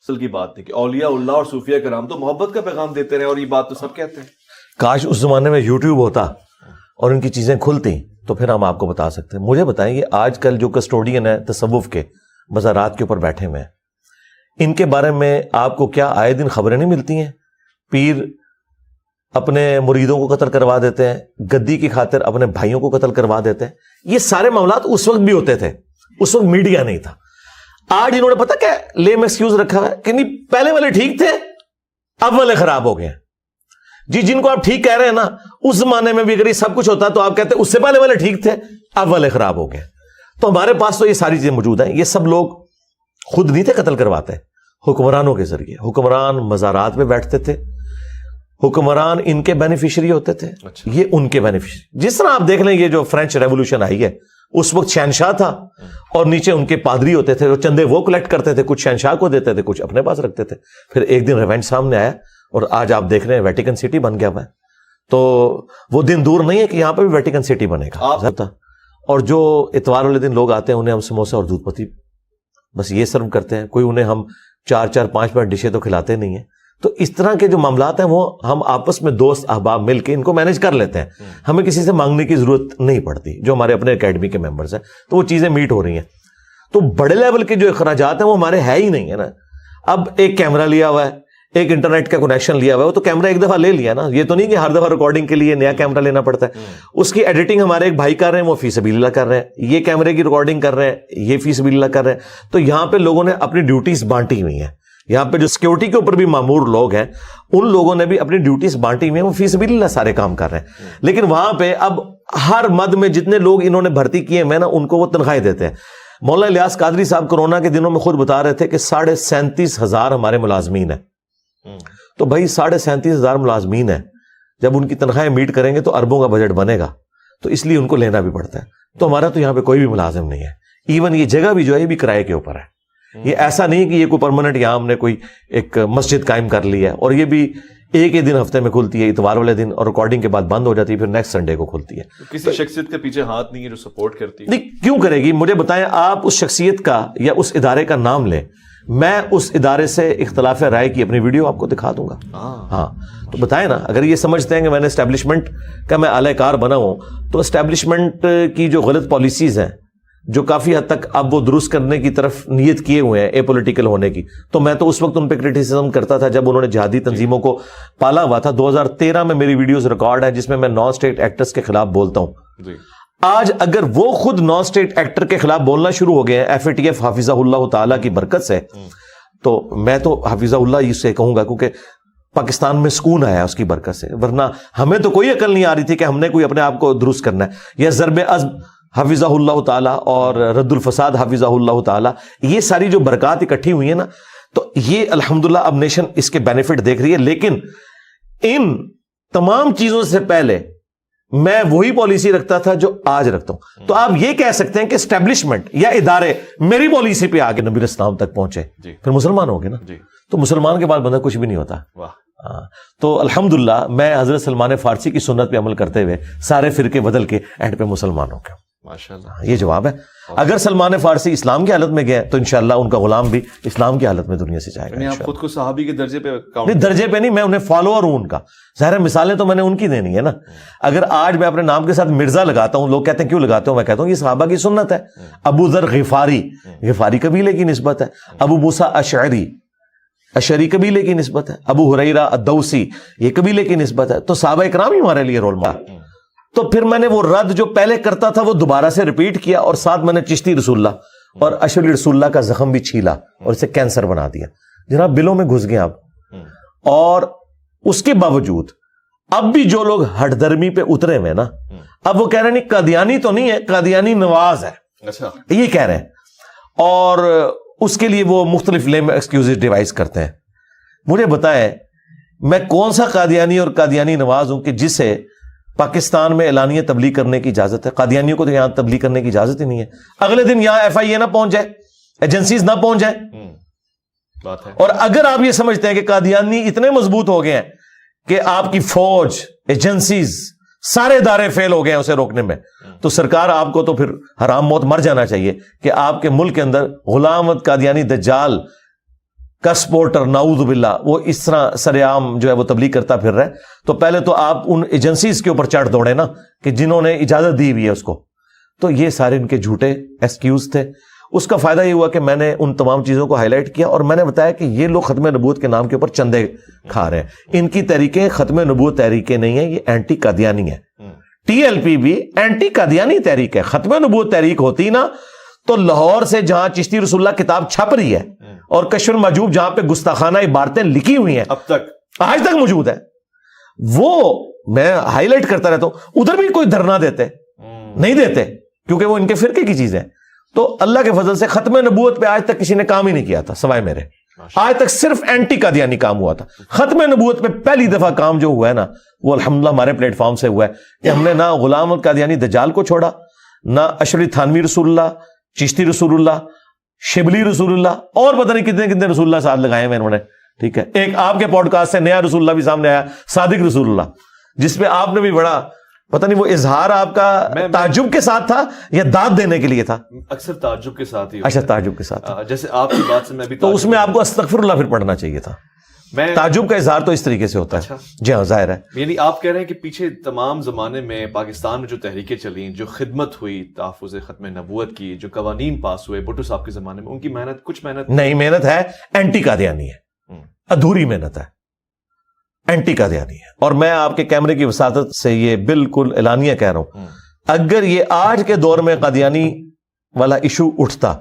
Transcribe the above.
اصل کی بات ہے کہ اولیاء اللہ اور صوفیہ کرام تو محبت کا پیغام دیتے رہے اور یہ بات تو سب کہتے ہیں. کاش اس زمانے میں یوٹیوب ہوتا اور ان کی چیزیں کھلتی تو پھر ہم آپ کو بتا سکتے ہیں. مجھے بتائیں یہ آج کل جو کسٹوڈین ہے تصوف کے مزارات کے اوپر بیٹھے ہوئے ہیں, ان کے بارے میں آپ کو کیا آئے دن خبریں نہیں ملتی ہیں؟ پیر اپنے مریدوں کو قتل کروا دیتے ہیں, گدی کی خاطر اپنے بھائیوں کو قتل کروا دیتے ہیں. یہ سارے معاملات اس وقت بھی ہوتے تھے, اس وقت میڈیا نہیں تھا. آج انہوں نے پتا کیا لیم ایکسکیوز رکھا ہے کہ نہیں پہلے والے ٹھیک تھے اب والے خراب ہو گئے ہیں. جی جن کو آپ ٹھیک کہہ رہے ہیں نا, اس زمانے میں بھی اگر یہ سب کچھ ہوتا تو آپ کہتے ہیں اس سے پہلے والے ٹھیک تھے اب والے خراب ہو گئے. تو ہمارے پاس تو یہ ساری چیزیں موجود ہیں. یہ سب لوگ خود نہیں تھے قتل کرواتے, حکمرانوں کے ذریعے. حکمران مزارات میں بیٹھتے تھے, حکمران ان کے بینیفیشری ہوتے تھے, یہ ان کے بینیفیشری. جس طرح آپ دیکھ لیں یہ جو فرینچ ریولوشن آئی ہے, اس وقت شہنشاہ تھا اور نیچے ان کے پادری ہوتے تھے, جو چندے وہ کلیکٹ کرتے تھے, کچھ شہنشاہ کو دیتے تھے, کچھ اپنے پاس رکھتے تھے. پھر ایک دن ریونج سامنے آیا اور آج آپ دیکھ رہے ہیں ویٹیکن سٹی بن گیا ہوا ہے. تو وہ دن دور نہیں ہے کہ یہاں پہ بھی ویٹیکن سٹی بنے گا. اور جو اتوار والے دن لوگ آتے ہیں انہیں ہم سموسہ اور دودھ پتی بس یہ سرو کرتے ہیں, کوئی انہیں ہم 4-4-5 ڈشیں تو کھلاتے نہیں ہیں. تو اس طرح کے جو معاملات ہیں وہ ہم آپس میں دوست احباب مل کے ان کو مینج کر لیتے ہیں. ہمیں کسی سے مانگنے کی ضرورت نہیں پڑتی. جو ہمارے اپنے اکیڈمی کے ممبرز ہیں تو وہ چیزیں میٹ ہو رہی ہیں. تو بڑے لیول کے جو اخراجات ہیں وہ ہمارے ہے ہی نہیں ہے نا. اب ایک کیمرہ لیا ہوا ہے, ایک انٹرنیٹ کا کنیکشن لیا ہوا ہے, وہ تو کیمرہ ایک دفعہ لے لیا نا. یہ تو نہیں کہ ہر دفعہ ریکارڈنگ کے لیے نیا کیمرہ لینا پڑتا ہے. اس کی ایڈیٹنگ ہمارے ایک بھائی کر رہے ہیں, وہ فی سبیل اللہ کر رہے ہیں. یہ کیمرے کی ریکارڈنگ کر رہے ہیں, یہ فی سبیل اللہ کر رہے ہیں. تو یہاں پہ لوگوں نے اپنی ڈیوٹیز بانٹی ہوئی ہیں. یہاں پہ جو سیکیورٹی کے اوپر بھی مامور لوگ ہیں ان لوگوں نے بھی اپنی ڈیوٹیز بانٹی ہوئی ہیں, وہ فی سبیل اللہ سارے کام کر رہے ہیں. لیکن وہاں پہ اب ہر مد میں جتنے لوگ انہوں نے بھرتی کیے ہیں نا ان کو وہ تنخواہیں دیتے ہیں. مولانا الیاس قادری صاحب کورونا کے دنوں میں خود بتا رہے تھے کہ 37,500 ہمارے ملازمین ہیں. تو بھائی 37,500 ملازمین ہیں, جب ان کی تنخواہیں میٹ کریں گے تو اربوں کا بجٹ بنے گا, تو اس لیے ان کو لینا بھی پڑتا ہے. تو ہمارا تو یہاں پہ کوئی بھی ملازم نہیں ہے. ایون یہ جگہ بھی جو ہے یہ بھی کرائے کے اوپر ہے. یہ ایسا نہیں کہ یہ کوئی پرماننٹ یہاں ہم نے کوئی ایک مسجد قائم کر لی ہے, اور یہ بھی ایک ہی دن ہفتے میں کھلتی ہے, اتوار والے دن, اور ریکارڈنگ کے بعد بند ہو جاتی ہے, پھر نیکسٹ سنڈے کو کھلتی ہے. کسی شخصیت کے پیچھے ہاتھ نہیں ہے جو سپورٹ کرتی ہے. نہیں کیوں کرے گی؟ مجھے بتائیں آپ اس شخصیت کا یا اس ادارے کا نام لیں, میں اس ادارے سے اختلاف رائے کی اپنی ویڈیو آپ کو دکھا دوں گا. ہاں تو بتائیں نا, اگر یہ سمجھتے ہیں کہ میں نے اسٹیبلشمنٹ کا میں اعلی کار بنا ہوں, تو اسٹیبلشمنٹ کی جو غلط پالیسیز ہیں جو کافی حد تک اب وہ درست کرنے کی طرف نیت کیے ہوئے ہیں اے پولیٹیکل ہونے کی, تو میں تو اس وقت ان پہ کرٹیسزم کرتا تھا جب انہوں نے جہادی تنظیموں کو پالا ہوا تھا. 2013 میں میری ویڈیوز ریکارڈ ہے جس میں نان اسٹیٹ ایکٹرز کے خلاف بولتا ہوں. آج اگر وہ خود نان اسٹیٹ ایکٹر کے خلاف بولنا شروع ہو گئے ہیں FATF حافظہ اللہ تعالیٰ کی برکت سے, تو میں تو حافظہ اللہ اس سے کہوں گا کیونکہ پاکستان میں سکون آیا اس کی برکت سے. ورنہ ہمیں تو کوئی عقل نہیں آ رہی تھی کہ ہم نے کوئی اپنے آپ کو درست کرنا ہے. یا ضرب عزم حافظہ اللہ تعالیٰ اور رد الفساد حافظہ اللہ تعالیٰ, یہ ساری جو برکات اکٹھی ہوئی ہیں نا, تو یہ الحمدللہ اب نیشن اس کے بینیفٹ دیکھ رہی ہے. لیکن ان تمام چیزوں سے پہلے میں وہی پالیسی رکھتا تھا جو آج رکھتا ہوں. تو آپ یہ کہہ سکتے ہیں کہ اسٹیبلشمنٹ یا ادارے میری پالیسی پہ آگے نبی اسلام تک پہنچے, پھر مسلمان ہو گئے نا. تو مسلمان کے بعد بندہ کچھ بھی نہیں ہوتا. تو الحمدللہ میں حضرت سلمان فارسی کی سنت پہ عمل کرتے ہوئے سارے فرقے بدل کے اینڈ پہ مسلمان ہو گیا. ماشاءاللہ یہ جواب ہے. اگر سلمان فارسی اسلام کی حالت میں گئے تو انشاءاللہ ان کا غلام بھی اسلام کی حالت میں دنیا سے جائے گا. آپ خود کو صحابی کے درجے پہ نہیں, درجے پہ نہیں, میں انہیں فالوور ہوں ان کا. ظاہر مثالیں تو میں نے ان کی دینی ہے نا. اگر آج میں اپنے نام کے ساتھ مرزا لگاتا ہوں, لوگ کہتے ہیں کیوں لگاتے ہوں, میں کہتا ہوں یہ صحابہ کی سنت ہے. ابو ذر غفاری قبیلے کی نسبت ہے. ابو موسیٰ اشعری قبیلے کی نسبت ہے. ابو ہریرہ الدوسی یہ قبیلے کی نسبت ہے. تو صحابہ اکرام ہی ہمارے لیے رول ماڈل. تو پھر میں نے وہ رد جو پہلے کرتا تھا وہ دوبارہ سے ریپیٹ کیا, اور ساتھ میں نے چشتی رسول اللہ اور اشعری رسول اللہ کا زخم بھی چھیلا اور اسے کینسر بنا دیا. جناب بلوں میں گھس گئے آپ. اور اس کے باوجود اب بھی جو لوگ ہٹ درمی پہ اترے ہوئے نا, اب وہ کہہ رہے ہیں نہیں قادیانی تو نہیں ہے, قادیانی نواز ہے. یہ کہہ رہے ہیں, اور اس کے لیے وہ مختلف لیم ایکسکیوزز ڈیوائز کرتے ہیں. مجھے بتائیں میں کون سا قادیانی اور قادیانی نواز ہوں کہ جسے پاکستان میں اعلانیہ تبلیغ کرنے کی اجازت ہے؟ قادیانیوں کو تو یہاں تبلیغ کرنے کی اجازت ہی نہیں ہے. اگلے دن یہاں FIA نہ پہنچ جائے, ایجنسیز نہ پہنچ جائے. بات ہے. اور اگر آپ یہ سمجھتے ہیں کہ قادیانی اتنے مضبوط ہو گئے ہیں کہ آپ کی فوج, ایجنسیز, سارے ادارے فیل ہو گئے ہیں اسے روکنے میں, تو سرکار آپ کو تو پھر حرام موت مر جانا چاہیے کہ آپ کے ملک کے اندر غلام احمد قادیانی دجال کا سپورٹر نعوذ باللہ وہ اس طرح سرعام جو ہے وہ تبلیغ کرتا پھر رہا ہے، تو پہلے تو آپ ان ایجنسیز کے اوپر چڑھ دوڑے نا کہ جنہوں نے اجازت دی ہوئی ہے اس کو. تو یہ سارے ان کے جھوٹے ایکسکیوز تھے. اس کا فائدہ یہ ہوا کہ میں نے ان تمام چیزوں کو ہائی لائٹ کیا اور میں نے بتایا کہ یہ لوگ ختم نبوت کے نام کے اوپر چندے کھا رہے ہیں. ان کی تحریکیں ختم نبوت تحریکیں نہیں ہیں، یہ اینٹی قادیانی ہے. ٹی ایل پی بھی اینٹی قادیانی تحریک ہے. ختم نبوت تحریک ہوتی نا تو لاہور سے جہاں چشتی رسول اللہ کتاب چھپ رہی ہے اور کشف المحجوب جہاں پہ گستاخانہ عبارتیں لکھی ہوئی ہیں اب تک آج تک موجود ہے، وہ میں ہائی لائٹ کرتا رہتا ہوں. ادھر بھی کوئی دھرنا دیتے نہیں دیتے کیونکہ وہ ان کے فرقے کی چیزیں. تو اللہ کے فضل سے ختم نبوت پہ آج تک کسی نے کام ہی نہیں کیا تھا سوائے میرے. آج تک صرف اینٹی قادیانی کام ہوا تھا. ختم نبوت پہ پہلی دفعہ کام جو ہوا ہے نا وہ الحمدللہ ہمارے پلیٹ فارم سے ہوا ہے کہ ہم نے نہ غلام القادیانی دجال کو چھوڑا، نہ اشرف تھانوی رسول اللہ، چشتی رسول اللہ، شبلی رسول اللہ اور پتہ نہیں کتنے کتنے رسول اللہ ساتھ لگائے ہیں انہوں نے. ٹھیک ہے، ایک آپ کے پوڈ کاسٹ سے نیا رسول اللہ بھی سامنے آیا، صادق رسول اللہ، جس پہ آپ نے بھی بڑا پتہ نہیں وہ اظہار آپ کا تعجب کے ساتھ تھا یا داد دینے کے لیے تھا. اکثر تعجب کے ساتھ ہی. اچھا تعجب کے ساتھ. جیسے آپ کی بات سے میں بھی تو اس میں آپ کو استغفر اللہ پھر پڑھنا چاہیے تھا. تعجب کا اظہار تو اس طریقے سے ہوتا ہے. جی ہاں ظاہر ہے. یعنی آپ کہہ رہے ہیں کہ پیچھے تمام زمانے میں پاکستان میں جو تحریکیں چلیں، جو خدمت ہوئی تحفظ ختم نبوت کی، جو قوانین پاس ہوئے بھٹو صاحب کے زمانے میں، ان کی محنت کچھ محنت نہیں، محنت ہے اینٹی قادیانی ہے، ادھوری محنت ہے، اینٹی قادیانی ہے. اور میں آپ کے کیمرے کی وساطت سے یہ بالکل اعلانیہ کہہ رہا ہوں، اگر یہ آج کے دور میں قادیانی والا ایشو اٹھتا